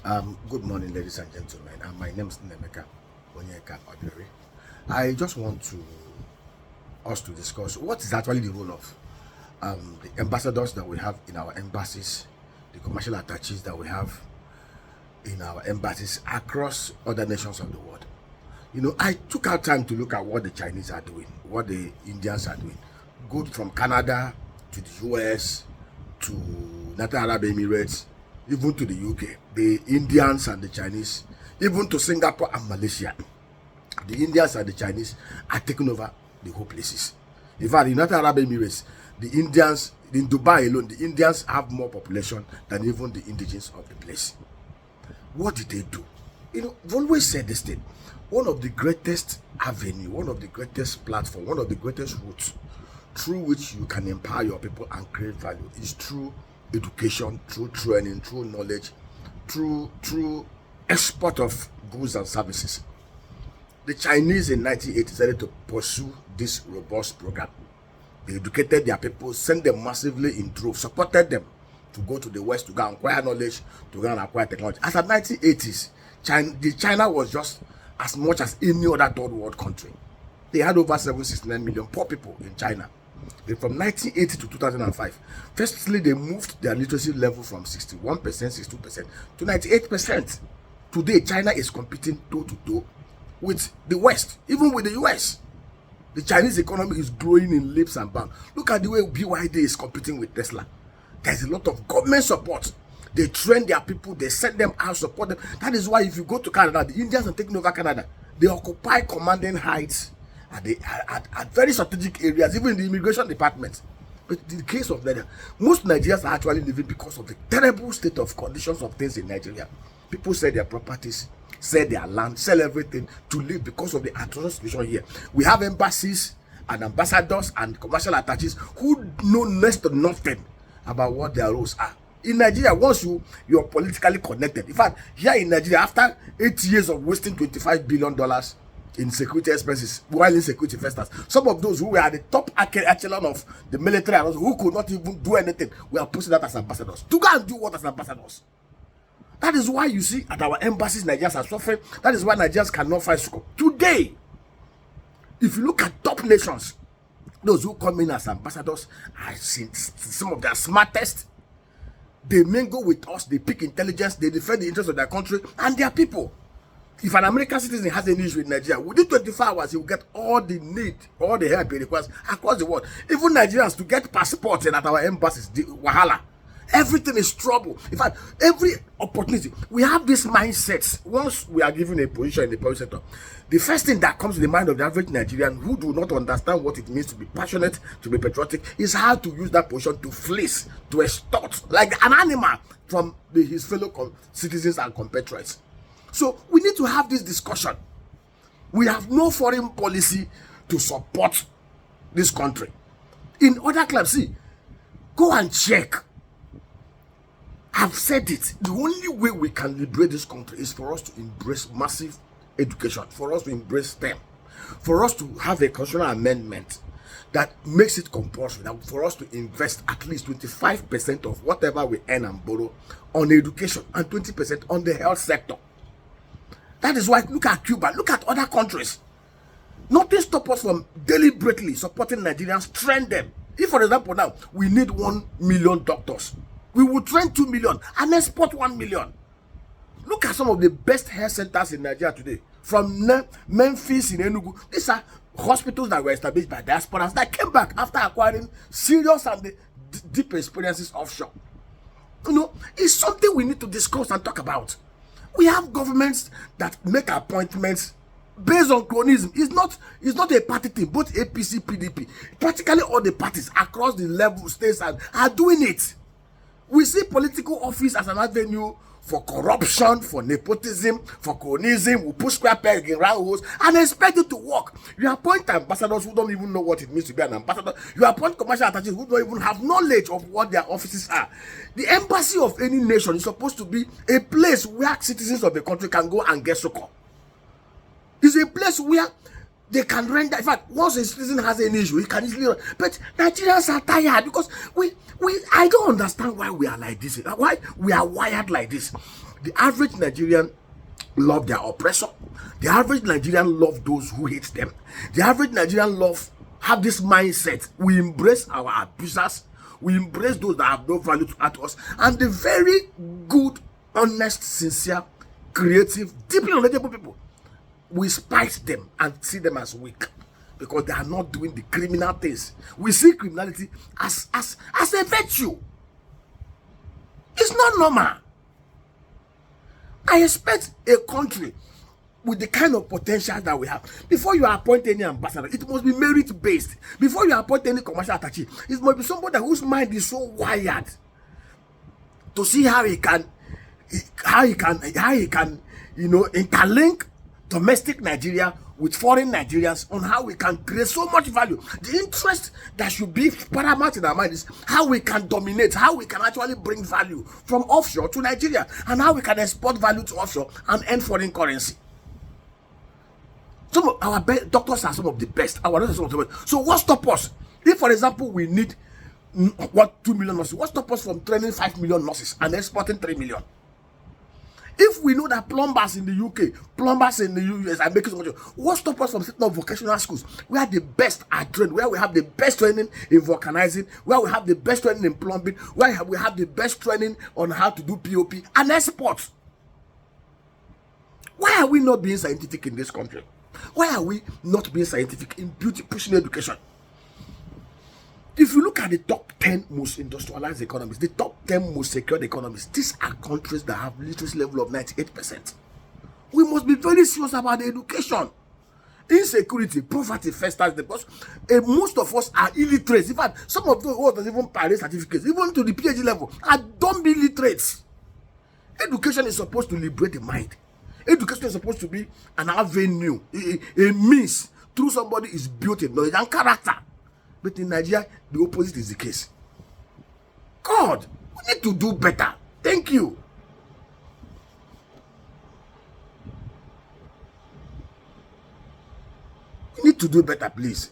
Good morning, ladies and gentlemen. My name is Nemeka Onyeka Obiri. I just want us to discuss what is actually the role of the ambassadors that we have in our embassies, the commercial attaches that we have in our embassies across other nations of the world. I took out time to look at what the Chinese are doing, what the Indians are doing. Good from Canada to the US to United Arab Emirates, even to the UK, the Indians and the Chinese, even to Singapore and Malaysia. The Indians and the Chinese are taking over the whole places. In fact, the United Arab Emirates, the Indians, in Dubai alone, the Indians have more population than even the indigenous of the place. What did they do? I've always said this thing. One of the greatest avenue, one of the greatest platform, one of the greatest routes through which you can empower your people and create value is through education, through training, through knowledge, through export of goods and services. The Chinese in 1980 decided to pursue this robust program. They educated their people, sent them massively in droves, supported them to go to the West to go and acquire knowledge, to go and acquire technology. As of 1980s, China was just as much as any other third world country. They had over 769 million poor people in China. From 1980 to 2005, firstly, they moved their literacy level from 61%, 62% to 98%. Today, China is competing toe to toe with the West, even with the US. The Chinese economy is growing in leaps and bounds. Look at the way BYD is competing with Tesla. There's a lot of government support. They train their people, they send them out, support them. That is why if you go to Canada, the Indians are taking over Canada. They occupy commanding heights at very strategic areas, even in the immigration department. But in the case of Nigeria, most Nigerians are actually living because of the terrible state of conditions of things in Nigeria. People sell their properties, sell their land, sell everything to live because of the atrocious situation here. We have embassies and ambassadors and commercial attaches who know next to nothing about what their roles are. In Nigeria, once you're politically connected, in fact, here in Nigeria, after 8 years of wasting $25 billion in security expenses, while in security investors, some of those who were at the top echelon of the military and who could not even do anything, we are posting that as ambassadors. To go and do what as ambassadors? That is why you see at our embassies, Nigerians are suffering. That is why Nigerians cannot find school. Today, if you look at top nations, those who come in as ambassadors are some of their smartest. They mingle with us, they pick intelligence, they defend the interests of their country and their people. If an American citizen has an issue with Nigeria, within 24 hours, he will get all the need, all the help he requires across the world. Even Nigerians to get passports and at our embassies, the wahala. Everything is trouble. In fact, every opportunity, we have this mindset. Once we are given a position in the public sector, the first thing that comes to the mind of the average Nigerian who do not understand what it means to be passionate, to be patriotic, is how to use that position to fleece, to extort, like an animal from his fellow citizens and compatriots. So we need to have this discussion. We have no foreign policy to support this country. In other clubs, see, go and check. I've said it. The only way we can liberate this country is for us to embrace massive education, for us to embrace STEM, for us to have a constitutional amendment that makes it compulsory, that for us to invest at least 25% of whatever we earn and borrow on education and 20% on the health sector. That is why, look at Cuba, look at other countries. Nothing stops us from deliberately supporting Nigerians, train them. If, for example, now we need 1 million doctors, we will train 2 million and export 1 million. Look at some of the best health centers in Nigeria today. From Memphis in Enugu, these are hospitals that were established by diasporas that came back after acquiring serious and deep experiences offshore. It's something we need to discuss and talk about. We have governments that make appointments based on cronyism. It's not a party thing, both APC, PDP. Practically all the parties across the level, states are doing it. We see political office as an avenue for corruption, for nepotism, for cronyism. We push square peg in round holes and expect it to work. You appoint ambassadors who don't even know what it means to be an ambassador. You appoint commercial attaches who don't even have knowledge of what their offices are. The embassy of any nation is supposed to be a place where citizens of the country can go and get succor. It's a place where they can render. In fact, once a citizen has an issue, he can easily. But Nigerians are tired because I don't understand why we are like this. Why we are wired like this. The average Nigerian love their oppressor. The average Nigerian love those who hate them. The average Nigerian have this mindset. We embrace our abusers. We embrace those that have no value to add to us. And the very good, honest, sincere, creative, deeply knowledgeable people, we spite them and see them as weak because they are not doing the criminal things. We see criminality as a virtue. It's not normal. I expect a country with the kind of potential that we have, before you appoint any ambassador, it must be merit based. Before you appoint any commercial attaché, it must be somebody whose mind is so wired to see how he can interlink domestic Nigeria with foreign Nigerians on how we can create so much value. The interest that should be paramount in our mind is how we can dominate, how we can actually bring value from offshore to Nigeria, and how we can export value to offshore and earn foreign currency. Some of our doctors are some of the best. Our doctors are some of the best. So what stops us? If, for example, we need 2 million nurses, what stops us from training 5 million nurses and exporting 3 million? If we know that plumbers in the UK, plumbers in the US are making so much, what stops us from setting up vocational schools where the best are trained, where we have the best training in vulcanizing, where we have the best training in plumbing, where we have the best training on how to do POP and export? Why are we not being scientific in this country? Why are we not being scientific in beauty, pushing education? If you look at the top 10 most industrialized economies, the top 10 most secured economies, these are countries that have literacy level of 98%. We must be very serious about the education. Insecurity, poverty festers because most of us are illiterate. In fact, some of those who don't even parade certificates, even to the PhD level, don't be literate. Education is supposed to liberate the mind. Education is supposed to be an avenue, a means through somebody is built in knowledge and character. But in Nigeria, the opposite is the case. God, we need to do better. Thank you. We need to do better, please.